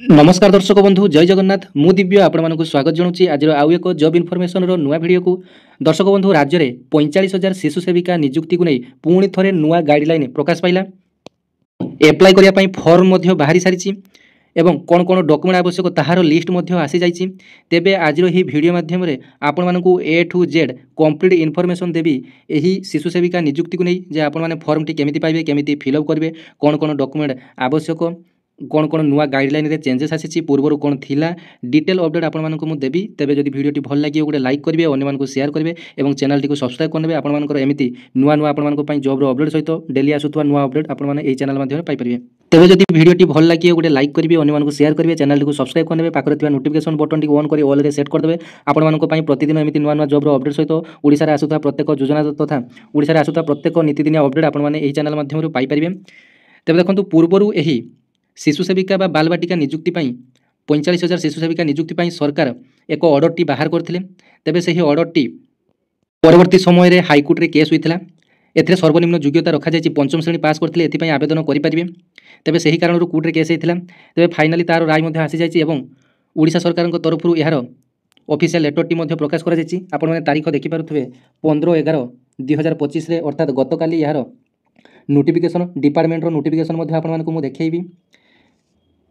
नमस्कार दर्शक बंधु जय जगन्नाथ मु दिव्य आपण स्वागत जनाऊँगी आज आउ एक जॉब इनफॉरमेशन नुआ वीडियो को। दर्शक बंधु राज्य में 45,000 शिशु सेविका नियुक्ति को नहीं पुणी थे नुआ गाइडलाइन प्रकाश पाइला। एप्लाई करने फॉर्म बाहरी सारी एवं कौन कौन डॉक्यूमेंट आवश्यक ताहार लिस्ट आसी जाइए। तेबे आज ही वीडियो माध्यम आपण मानू ए टू जेड कंप्लीट इनफॉरमेशन देवी यही शिशु सेविका नियुक्ति को नहीं जे आपण मैंने फॉर्म टी केमिति पाइबे केमिति फिलअप करेंगे कौन कौन डॉक्यूमेंट आवश्यक कौन कौन नुआ गाइडलाइन रे चेंजेस आसी पूर्वर कौन थिला डिटेल अपडेट आपण मानक मु देबी। तेबे जदि वीडियो भल लगे गोटे लाइक करेंगे अन्य मानक शेयर करेंगे और चैनल टी सब्सक्राइब करने आपण मानकर एमिति नुआ नुआ आपण मानक जॉब रो अपडेट सहित डेली आसुवा नुआ अपडेट आपण माने एई चैनल माध्यम पाई परिबे। तेबे जदि वीडियो भल लगे गोटे लाइक करेंगे अन्य मानक शेयर करेंगे चैनल टी सब्सक्राइब करने पाखरे थिबा नोटिफिकेशन बटन टी ऑन करी ऑल रे सेट कर देबे। आपण मानक पई प्रतिदिन एमिति नुआ नुआ जॉब रो अपडेट सहित ओडिसा रे आसुवा प्रत्येक योजना तथा ओडिसा रे आसुवा प्रत्येक नीतिदिनिया अपडेट आपण माने एई चैनल माध्यम पाई परिबे। तेबे देखंतु पूर्वरु एही शिशु सेविका बा बाल बाटिका नियुक्ति 45,000 शिशु सेविका नियुक्ति सरकार एक ऑर्डर टी बाहर करथिले। तेबे सही ऑर्डर टी परवर्ती समय रे हाईकोर्ट रे केस होइथिला। एथिरे सर्वनिम्न योग्यता रखा जायछि पंचम श्रेणी पास करथिले एथि पई आवेदन करि परिबे। तेबे सही कारणरू कोर्ट रे केस होइथिला। तेबे फाइनली तार राय मध्ये आसी जायछि एवं ओडिशा सरकारक तरफरु एहार ऑफिशियल लेटर टी मध्ये प्रकाश करा जायछि। आपण माने तारीख देखि पारुथबे 15/11/2025 रे अर्थात गतकाली एहार नोटिफिकेशन डिपार्टमेंट रो नोटिफिकेशन मध्ये आपण मानकु मु देखैबी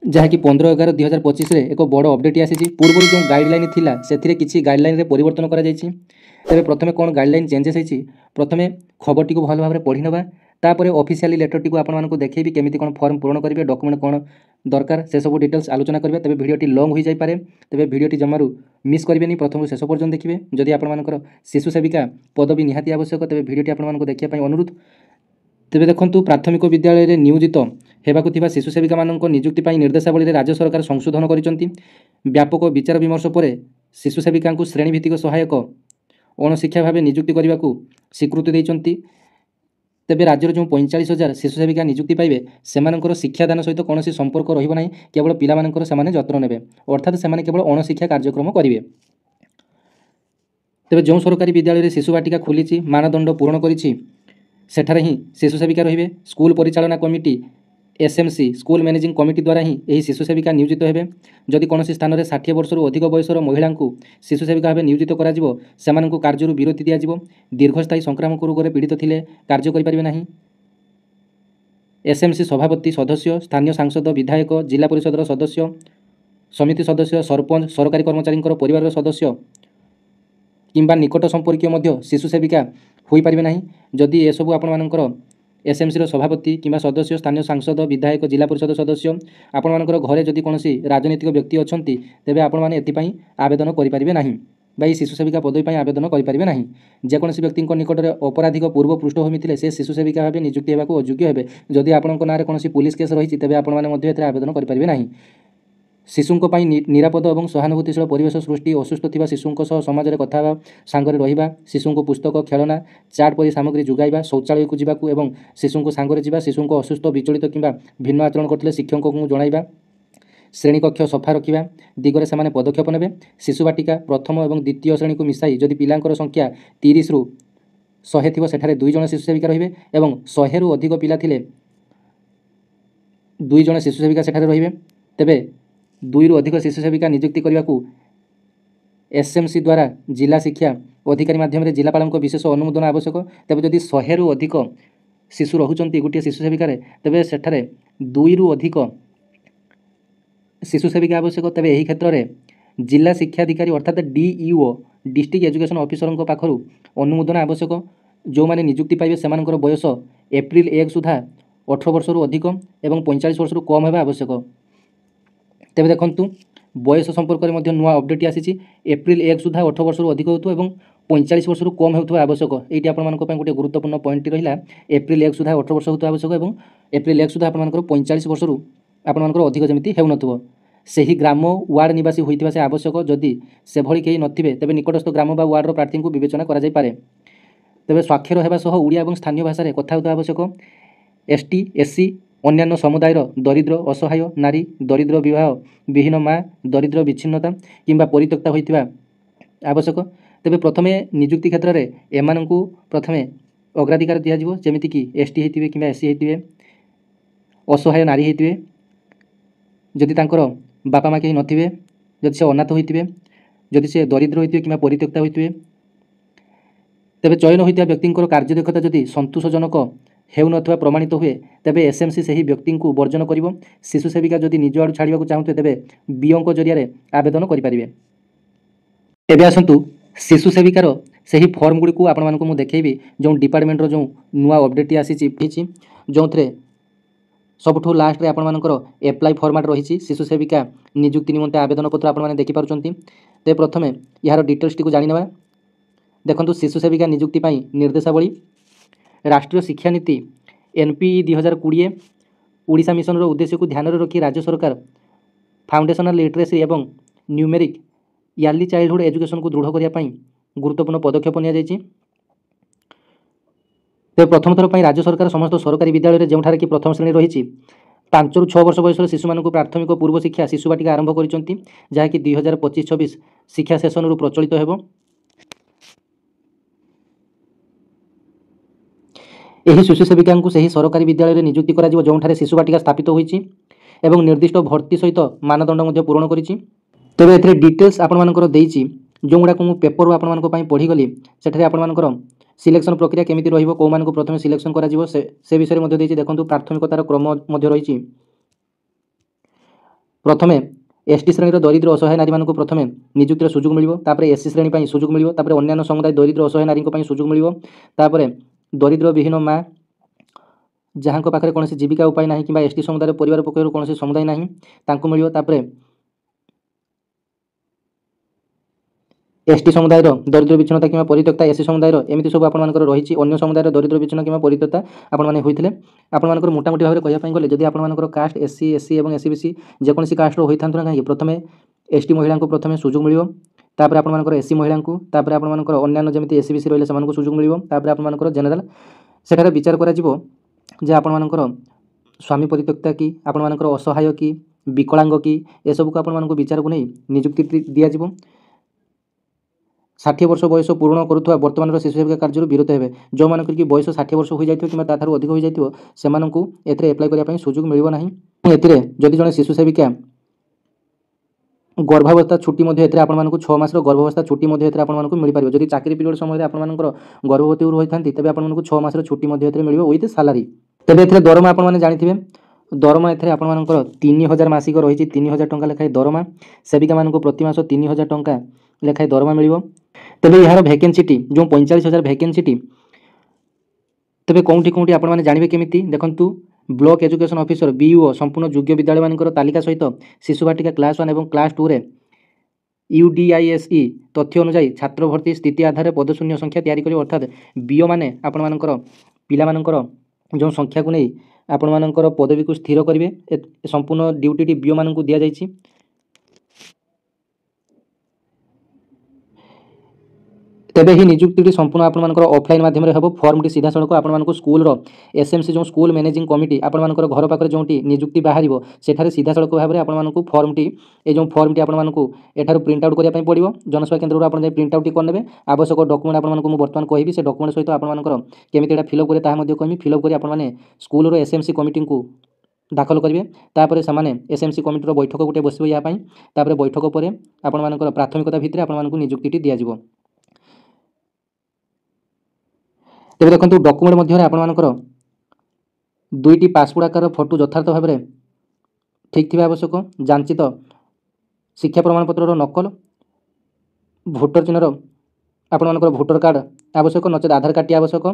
जहाँकि 15/11/2025 रे एक बड़ अपडेट आसी। पूर्व जो गाइडलाइन थिला सेथिरे किछि गाइडलाइन रे परिवर्तन करा जायछि। तेबे प्रथमे कोन गाइडलाइन चेंजेस होइछि प्रथमे खबर टी को भल भाबरे पढि नबा तापरे ऑफिशियली लेटर टी को आपण मानकु देखैबी केमिति कोन फॉर्म पूर्ण करिवे डॉक्यूमेंट कोन दरकार से सब डिटेल्स आलोचना करिवे। तेबे वीडियो टी लॉन्ग होई जाय पारे तेबे वीडियो टी जमारू मिस करिवेनी प्रथम शेष पर्यंत देखिबे। जदि आपण मानकर शिशु सेविका पदवी निहाती आवश्यक तेबे वीडियो टी आपण मानकु देखिया पई अनुरोध। तेबे देखंतु प्राथमिक विद्यालय रे नियोजित हेबाकु थिबा शिशु सेविका मानक नियुक्ति पई निर्देशावली रे राज्य सरकार संशोधन करिसंती। व्यापक विचार विमर्श परे शिशु सेविका को श्रेणी भित्तिक सहायक अणशिक्षा भाव नियुक्ति करने को स्वीकृति देइचंती। तेबे राज्य जो 45,000 शिशु सेविका नियुक्ति पाइबे सेमानकर शिक्षादान सहित कौन संपर्क रहिबो नाही केवल पिला मानकर सेमाने जत्न नेबे अर्थात सेमाने केवल अणशिक्षा कार्यक्रम करिवे। तेबे जो सरकारी विद्यालय रे शिशु बाटिका खुलिछि मानदंड पूर्ण करिछि सेठारे ही शिशु सेविका रहिबे। स्कूल परिचालना committee SMC school managing committee द्वारा ही यही शिशु सेविका नियोजित हेबे। जदि कौन स्थान में 60 वर्ष अधिक बयसर महिला को शिशु सेविका भाव नियोजित कर कार्य विरति दिज्व। दीर्घस्थायी संक्रामक रोग पीड़ित थिले कार्य करें नहीं। एसएमसी सभापति सदस्य स्थानीय सांसद विधायक जिला परिषद सदस्य समिति सदस्य सरपंच सरकारी कर्मचारी परिवार सदस्य किंबा निकट संपर्कीय शिशु सेविका हो पारे ना। जदि यह सब आपण एसएमसी सभापति किंबा सदस्य स्थानीय सांसद विधायक जिला परिषद सदस्य आपण मानकर घरे जदि कौन राजनीतिक व्यक्ति अच्छा तेबे आपण माने एथि आवेदन करें ना बा शिशु सेविका पदवी पर आवेदन करें ना। जेकोसी व्यक्ति निकट में अपराधिक पूर्व पृष्ठभूमि थे से शिशु सेविका भाव नियुक्ति होगा अयोग्य हे। जदि आपण ना कौन पुलिस केस रही तेबे आपण माने आवेदन करें ना। शिशुंक पई निरापद और सहानुभूतिशील परिवेश सृष्टि असुस्थ थिबा शिशुंक सह समाज रे कथा सांगरे रहिबा शिशुंक पुस्तक खेलना चाट परी सामग्री जुगाइबा शौचालय को जीवाकू एवं शिशुंक सांगरे जीवा शिशुंक असुस्थ विचलित किंबा भिन्न आचरण करथिले शिक्षक को जणाइबा श्रेणी कक्ष सफा रखिबा दिगरे सेमाने पदक्षेप नेबे। शिशु बाटिका प्रथम और द्वितीय श्रेणी को मिसाई जदि पिलांकर संख्या 30 रु 100 थिबो सेठारे 2 जण शिशु सेविका रहिबे एवं 100 रु अधिक पिला थिले 2 जण शिशु सेविका सेठारे रहिबे। तेबे 2 रु अधिक शिशु सेविका नियुक्ति करने को एसएमसी द्वारा जिला शिक्षा अधिकारी माध्यम जिलापाल विशेष अनुमोदन आवश्यक। तेज जदि 100 रु अधिक शिशु रोचंती गोटे शिशु सेविकार तेबे सेठारे 2 रु अधिक शिशु सेविका आवश्यक। तेबे यही क्षेत्र में जिला शिक्षाधिकारी अर्थात डीईओ डिस्ट्रिक्ट एजुकेशन ऑफिसर पाखु अनुमोदन आवश्यक। जो माने नियुक्ति पाइबे सेमानकर बयस एप्रिल 1 सुधा 18 वर्ष रु अधिक एवं 45 वर्ष रु कम हेबा आवश्यक। तेबे देखंतु बयस संपर्क में नुआ अपडेट आसी एप्रिल 1 सुधा 18 वर्ष रु अधिक होतु एवं 45 वर्ष रु कम होतु आवश्यक। एटी आपण मानक गोटे गुरुत्वपूर्ण पॉइंट रहिला एप्रिल 1 सुधा 18 वर्ष होतु आवश्यक एवं एप्रिल 1 सुधा आपण मानकर 45 वर्ष रु आपण मानकर अधिक जमिति हेउ नथुबो सही ग्राम वार्ड निवासी होइतिबा से आवश्यक। जदि से भली केही नथिबे तेबे निकटस्थ ग्राम बा वार्ड रो प्रार्थी को विवेचना करा जाय पारे। तेबे स्वाक्षर हेबा सह ओडिया एवं स्थानीय भाषा रे कथा होता आवश्यक। एसटी एससी अन्यान्य समुदायर दरिद्र असहाय नारी दरिद्र विवाह विहीन माँ दरिद्र विच्छिन्नता किंबा परित्यक्ता होइतिबा आवश्यक। तेबे प्रथमे नियुक्ति क्षेत्र में एमानंकु प्रथमे अग्राधिकार दियाजिवो जेमिति कि एसटी हेतिबे किंबा एससी हेतिबे असहाय नारी हेतिबे जदि तांकर बापा माँ कहीं नथिबे, जदि से अनाथ होइथिबे, जदि से दरिद्र होइथिबे किंबा परित्यक्ता होइथिबे, तेबे चयन होइथिबा व्यक्तिंकर कार्यदक्षता जदि सन्तोषजनक हेउनथवा प्रमाणित हुए तेबे एसएमसी सही व्यक्ति को वर्जन करिवो। शिशु सेविका जदि निज आड़ू छाड़िबाकू चाहुथिबे तेबे बीओ जरिया आवेदन करिपारिबे। एबे आसंतु शिशु सेविकार सही फॉर्म गुड़ी को आपण मानकु मु देखैबी जो डिपार्टमेंट रो जो नुआ अपडेट आसी जो थे सबुठू लास्ट रे आपण मानकर एप्लाई फॉर्मेट रही शिशु सेविका नियुक्ति निमंते आवेदन पत्र आपण माने देखि पारुचंती। ते प्रथमे यार डिटेल्स टी को जानि नेबा। देखंतु शिशु सेविका नियुक्ति पई निर्देशावली राष्ट्रीय शिक्षा नीति एनपीई 2020 ओडिशा मिशन रो उद्देश्य को ध्यान रखी राज्य सरकार फाउंडेशनल लिटरेसी एवं न्यूमेरिक यार्ली चाइल्डहुड एजुकेशन को दृढ़ करने गुरुत्वपूर्ण पदक्षेप नि प्रथम थर पर राज्य सरकार समस्त सरकारी विद्यालय में जोठार कि प्रथम श्रेणी रही 5 ରୁ 6 वर्ष बयस शिशु मानक प्राथमिक पूर्व शिक्षा शिशु बाटिका आरंभ करिसेंती जहाँकि 2025-26 शिक्षा सेशन रु प्रचलित हेबो। एही शिशु सेविका को सही सरकारी विद्यालय में नियुक्ति करा जिवो जोठार शिशु बाटिका स्थापित होईची एवं निर्दिष्ट भर्ती सहित मानदंड मध्य पूरण करिची। तेबे एथरे डिटेल्स आपण मानकर देइची जो गुडा को मु पेपर आपण मानक पई पढी गली सेठरे आपण मानकर सिलेक्शन प्रक्रिया केमिति रहिबो को मानक प्रथमे सिलेक्शन करा जिवो से विषय मध्ये देइची। देखंतु प्राथमिकतार क्रम मध्ये रहिची प्रथमे एसटी श्रेणी दरिद्र असहाय नारी मानक प्रथमे नियुक्तिर सुযোগ मिलिबो तापरे एससी श्रेणी पई सुযোগ मिलिबो तापरे अन्य समुदाय दरिद्र असहाय नारी पई सुযোଗ मिलिबो तापरे दरिद्र विहीन माँ जहाँ पाखे कौन जीविका उपाय ना कि एसटी समुदाय परिवार पक्ष कौन समुदाय ना तांको मिलिबो तापरे एसटी समुदाय दरिद्र विच्छिन्नता कि परित्यक्ता एससी समुदाय एमती सब आपण मानकर रही अन्य समुदाय दरिद्र विच्छिन्न कि परित्यक्ता आपण माने होइथिले। आपण मानकर मोटामोटी भाव में कहया गले जदि आपण मानकर कास्ट एससी एससी और एससीबीसी जेकोसी कास्ट होइथांतु ना कहीं प्रथमे एसटी महिला को प्रथमे सुযোগ मिलिबो तापर आपण मानकर एससी महिला को तापर आपण मानकर अन्य जमिति एससीबीसी रहिले समान को सुযোগ मिलिबो तापर आपण मानकर जनरल सेठारे विचार करा जिवो जे आपण मानकर स्वामी परित्यक्ता कि आपण मानकर असहाय कि विकलांग कि ए सब को आपण मानकर विचार को नहीं नियुक्ति दिया जिवो। 60 वर्ष बयस पूर्ण करुवा वर्तमान शिशु सेविका कार्य विरत हेबे जो मानकर कि बयस 60 वर्ष हो जाइथिबो किबा ताथारु अधिक हो जाइथिबो सेमानकु एथरे अप्लाई करिया पई सुযোগ मिलिबो नाही। एथरे जदि जने शिशु सेविका गर्भावस्था छुट्टी मध्य एथरे आपण मानकु 6 मासर गर्भावस्था छुट्टी मध्य एथरे आपण मानकु मिलि पारिबो। जदि चाकरी पीरियड समय आपण मानकर गर्भवती होइथांती तबे आपण मानकु 6 मासर छुट्टी मध्य एथरे मिलिबो विथ सैलरी। तबे एथरे दरमा आपण माने जानिथिबे दरमा एथरे आपण मानकर 3000 मासिक रहिछि 3000 टंका लेखाय दरमा सेविका मानकु प्रति मास 3000 टंका लेखाय दरमा मिलिबो। तबे यार वैकेंसीटी जो 45,000 वैकेंसीटी तबे कोंठी कोंठी आपण माने जानिबे केमिति देखंतु ब्लॉक एजुकेशन ऑफिसर बीयूओ संपूर्ण योग्य विद्यालय मानकर तालिका सहित शिशु बाटिका क्लास 1 और क्लास 2 रे यूडीआईएसई तथ्य अनुसार छात्र भर्ती स्थिति आधार पदशून्य संख्या तैयारी करी अर्थात बीओ माने आपण मानकर पिला मानकर जो संख्या को नहीं आपण मानकर पदवी को स्थिर करिवे संपूर्ण ड्यूटी बीओ मानकु दिया जायछि। तेबे ही नियुक्ति संपूर्ण आपण मानकर ऑफलाइन माध्यम रे हबो फॉर्म टी सीधा सड़क आपण मानकर स्कूल रो एसएमसी जो स्कूल मैनेजिंग कमिटी आपण मानकर घर पाकर जोंटी नियुक्ति बाहरिबो सेठारे सीधा सड़क भाव में आपण मानकु फॉर्म टी ए जो फॉर्म टी आपण मानकु एठारु प्रिंट आउट करिया पई पड़िबो जनसेवा केंद्र रो आपण जे प्रिंट आउट टी करनेबे आवश्यक डॉक्यूमेंट आपण मानकु मु वर्तमान कहिबी से डॉक्यूमेंट सहित आपण मानकर केमिति एटा फिल अप करे ता मध्ये कहमी फिल अप करी आपण माने स्कूल रो एसएमसी कमिटी को दाखल करेंगे तापर से एसएमसी कमिटी बैठक गोटे बस या बैठक पर आपण मानकर प्राथमिकता भितर आपण मानकु नियुक्ति दि जाजिवो। तेबे देखंतु डॉक्यूमेंट मध्य आपण मानकर 2टी पासपोर्ट आकार फोटो यथार्थ भाव में ठीक थिबा आवश्यक जांचित शिक्षा प्रमाणपत्र नकल भोटर चिन्हर आपण मानकर भोटर कार्ड आवश्यक नचेत आधार कार्ड टी आवश्यक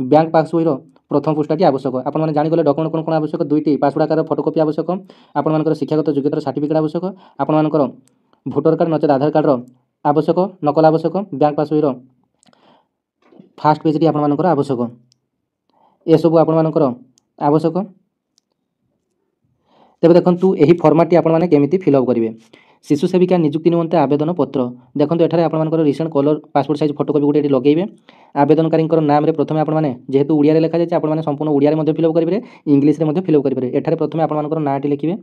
बैंक पासबुक प्रथम पृष्ठाटी आवश्यक आपण माने जानि गले डॉक्यूमेंट कोन कोन आवश्यक 2टी पासपोर्ट आकार फोटोकॉपी आवश्यक आपण मानकर शिक्षागत योग्यता सर्टिफिकेट आवश्यक आपण मानकर भोटर कार्ड नचेत आधार कार्ड आवश्यक नकल आवश्यक bank passbook fast page T आपण मानकर आवश्यक ए सब आपण मानकर आवश्यक। तेबे देखंतु एही फॉर्मेट टी आपण माने केमिति फिल अप करिवे शिशु सेविका नियुक्ति निमंते आवेदन पत्र देखंतु एठारे आपण मानकर recent colour passport size photocopy गोटे लगेबे आवेदनकारी नाम रे प्रथमे आपण माने जेहेतु उड़िया रे लिखा जाय आपण माने संपूर्ण उड़िया रे मध्ये फिल अप करिवे इंग्लिश रे मध्ये फिल अप करिवे एठारे प्रथमे आपण मानकर नाटी लिखिबे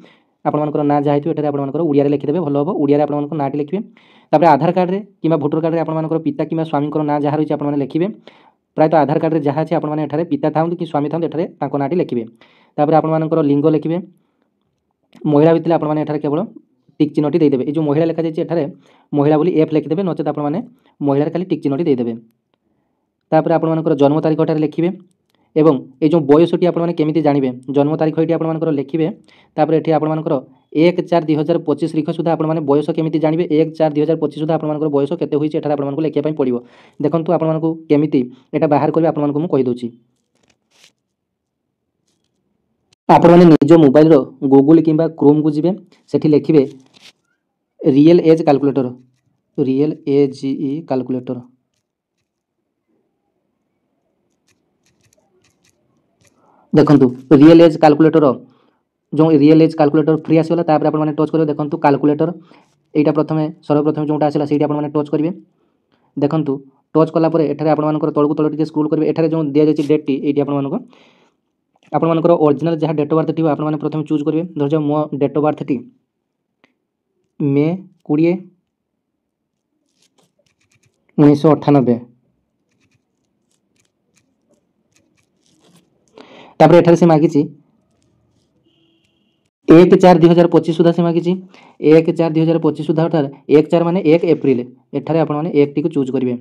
आपण मानकर ना जाहितु एठारे आपण मानकर उड़िया रे लिखि देबे भलो हबो उड़िया रे आपण मानकर नाटी लिखिबे तापर आधार कार्ड रे किबा भोटर कार्ड रे आपण मानकर पिता किबा स्वामी को ना जहा रही आपण माने लिखिबे प्रायतः आधार कार्ड रे जहा अछि आपण माने एठारे पिता थाउंतु कि स्वामी थाउंतु एठारे ताको नाटी लिखिबे तापर आपण मानकर लिंग लिखिबे महिला भितले आपण माने एठारे केवल टिक चिन्हटी देदेवे। जो महिला लिखा जाइए एठारे महिला बोली एफ लिखिदेवे, नचेत आपण मैंने महिलार खाली टिक चिन्हटी देदेवे। तापर आपणकर जन्म तारीख एठारे लिखिबे एवं ये जो बयसटी आपने केमी जानवे जन्म तारीख ये आपर लिखिए। तापर ये आपर 1/4/2025 लिख सुधा आपने बयस केमी जानवे 1/4/2025 सुधा आपर बयस केते होइछि एठारे आपको लिखा पड़ो। देखो आपको केमी एटा बाहर करेंगे आपको मुझे कहीदे। आपण मैंने निज मोबाइल गूगल कि क्रोम को जी से लिखिए real age calculator, real age calculator. देखो रियल एज कैलकुलेटर जो रियल एज कैलकुलेटर फ्री आसगला तापर आपने टच करेंगे। देखो कैलकुलेटर यहाँ प्रथम सर्वप्रथम जोटा आसला से आपने टच करेंगे। देखो टच कलापर एठारे आपंकर तलू तल टे स्क्रोल करेंगे। एठारे जो दि जाए डेट टी ये आपंकर ओरिजिनल जहाँ डेट ऑफ बर्थ थी आपने प्रथम चूज करेंगे। धर जाओ मो डेट ऑफ बर्थ टी मे 20/1998। तापर एठारे से मागिची 1/4/2025 सुधा से मागिची 1/4/2025 सुधा अर्थात 1/4 माने 1 एप्रिल एठारे आपण माने 1 टी को चूज करेंगे।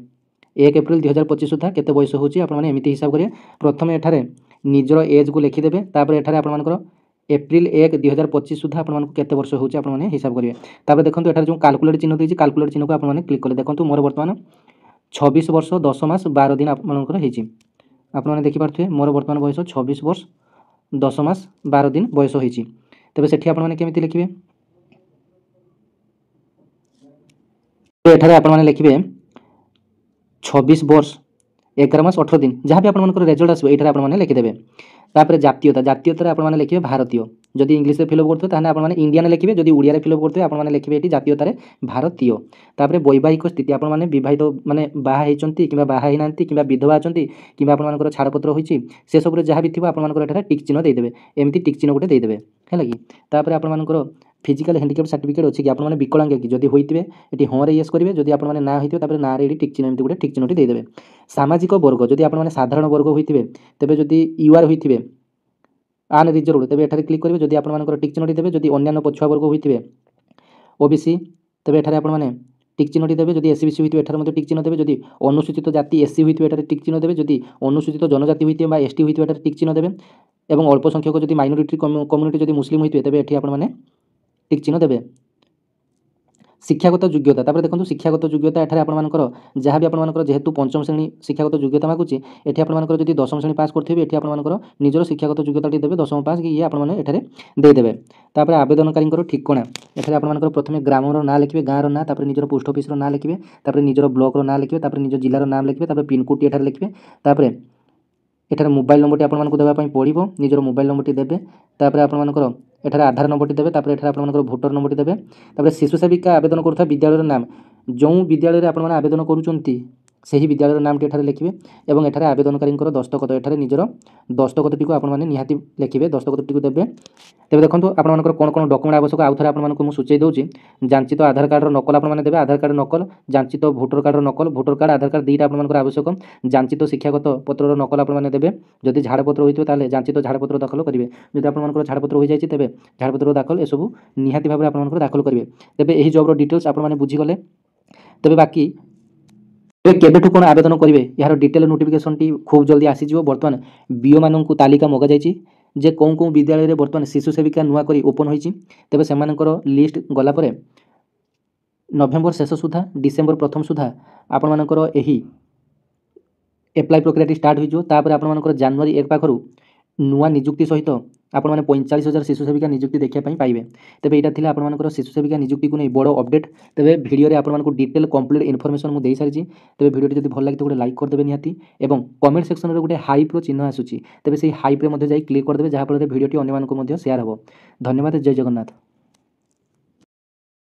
1 एप्रिल 2025 सुधा केते बयस होची आपण माने एमिति हिसाब करिए। प्रथम एठारे निजर एज को लिखिदेवे। तापर एठारे आपण मानकर एप्रिल 1 2025 सुधा आपण मानक केते वर्ष होची आपण माने हिसाब करिए। तापर देखंतु एठारे जो कैलकुलेट चिन्ह देछि कैलकुलेट चिन्ह को आपण माने क्लिक कले। देखंतु मोर वर्तमान 26 वर्ष 10 मास 12 दिन आपण मानकर हेछि। आपण माने देखि पारथुए मोर वर्तमान बयस 26 वर्ष 10 मास 12 दिन बयस होइछि। तबे सेठी आपण माने केमिति लिखिबे एठारे आपण माने लिखिबे 26 वर्ष 11 मास 18 दिन जहाँ भी आपंकर रेजल्ट आसो ये आपने लिखिदेवे। तापर जातीयता जातीयतार आपने लिखिए भारतीय। जदि इंग्लिश में फिलअप करते हैं आपने इंडियन लिखिए, जदि ओडिया फिलअप करते हैं आपने लिखिए ये जातीयतार भारतीय। तापर वैवाहिक स्थिति आपने विवाहित माने बाहा होती कि बाहा ही ना कि विधवा अच्छा कि आपर छाड़पत्र होती से सब जहाँ भी थी आपर टिक चिन्ह देदेवे। एमती टिक चिन्ह गोटे देदेवे है कि। तापर आपर फिजिकल हैंडिकैप सर्टिफिकेट अच्छी कि आपने विकलांग कि जदि होते ये हाँ येस करेंगे, जदि आपने ना होते ना ये टिक चिन्ह एमती गोटे टिक चिन्हटी देदेवे। सामाजिक वर्ग जदि आपने साधारण वर्ग होते तेज जदि यूआर होते आन रिजर्व तेज एठारे क्लिक करेंगे। जदि आपर टिक चिन्हटी देवे। जदि अन्य पछुआ वर्ग होते ओबीसी तेज एठारे आपने टिक चिन्हटी देवे। जदि एससीबीसी होते एठारे टिक चिन्ह देवे। जदि अनुसूचित जाति एससी होते एठारे टिक चिन्ह देवे। जदि अनुसूचित जनजाति होते एसटी होते एठारे टिक चिन्ह देवे। एवं अल्प संख्यक जदि माइनॉरिटी कम्युनिटी जदि मुस्लिम होते तेज एठी आपने टिक चिन्ह देवे। शिक्षागत योग्यता तापर देखो शिक्षागत योग्यता एठारे आपनकर जहाँ भी आपनकर जेहेतु पंचम श्रेणी शिक्षागत योग्यता मागुची एठी आपनकर जदि दशम श्रेणी पास करथिबे एठी आपनकर निजर शिक्षागत योग्यताटी देबे दशम पास कि ये आपने एठारे दे देबे। तापर आवेदनकारींकर ठिकाना एठारे आपनकर प्रथमे ग्रामर ना लिखिबे, गाँर ना, तापर निजर पोस्ट ऑफिस ना लिखिबे, तापर निजर ब्लॉक ना लिखिबे, तापर निजर जिल्लार नाम लिखिबे, तापर पिन कोड एठारे लिखिबे। तापर एठारे मोबाइल नंबर आपको देवा पड़ो, निजर मोबाइल नंबर देवे। तापर आपनकर एठारे आधार नंबर देवे। तापर एठारे आपनकर भोटर नंबर देवे। तापर शिशु सेविका आवेदन करुवा विद्यालय नाम जो विद्यालय आप आवेदन करुँच ସେହି विद्यालय नामटी एठारे लिखिबे एवं एठारे आवेदनकारींकर दस्तखत एठारे निजर दस्तखतटी को आपने निहाती लिखिबे, दस्तखतटी को देबे। तेबे देखंतु आपनकर कोन कोन डॉक्यूमेंट आवश्यक आउ थरे आपनको मु सूचई दउची। जांचित आधार कार्ड नकल आपने देबे, आधार कार्ड नकल, जांचित भोटर कार्ड नकल, भोटर कार्ड आधार कार्ड दुईटा आपनकर आवश्यक, जांचित शिक्षागत पत्रर नकल आपने देबे। जदि झाड़पत्र होइतो ताले जांचित झाड़पत्र दाखल करिवे। जदि आपनकर झाड़पत्र होई जायछि तेबे झाड़पत्र दाखल ए सब निहाती भाबरे आपनकर दाखल करिवे। तेबे एही जॉब रो डिटेल्स आपने बुझी गले। तेबे बाकी केबेठु कोन आवेदन करेंगे यार डिटेल नोटिफिकेशन टी खूब जल्दी आसीज। बर्तमान बीओ मानक तालिका मगा जाइए जे कौन कौन विद्यालय में बर्तमान शिशु सेविका नुआ करी ओपन होती तेज से लिस्ट गलापर नवेम्बर शेष सुधा डिसेम्बर प्रथम सुधा आपर यही एप्लाय प्रक्रिया स्टार्ट होपर आपर जनवरी 1 पाखु नुआ निजुक्ति सहित आपण मैंने 45,000 शिशु सेविका निजुक्ति देखापी पाइबे। तेबे यहाँ थी आपर शिशु सेविका निजुक्ति को नहीं बड़ अपडेट। तेबे वीडियो रे आपको डिटेल कंप्लीट इनफॉरमेशन मुझे दे सारी। तेबे वीडियो जब भल लगे तो गोटे लाइक करदे निहाती एवं कमेंट सेक्शन में गोटे हाइप चिन्ह आसूची तेबे से हाइप रे क्लिक करदे जहाँफल वीडियो अन्य शेयर हो। धन्यवाद। जय जगन्नाथ।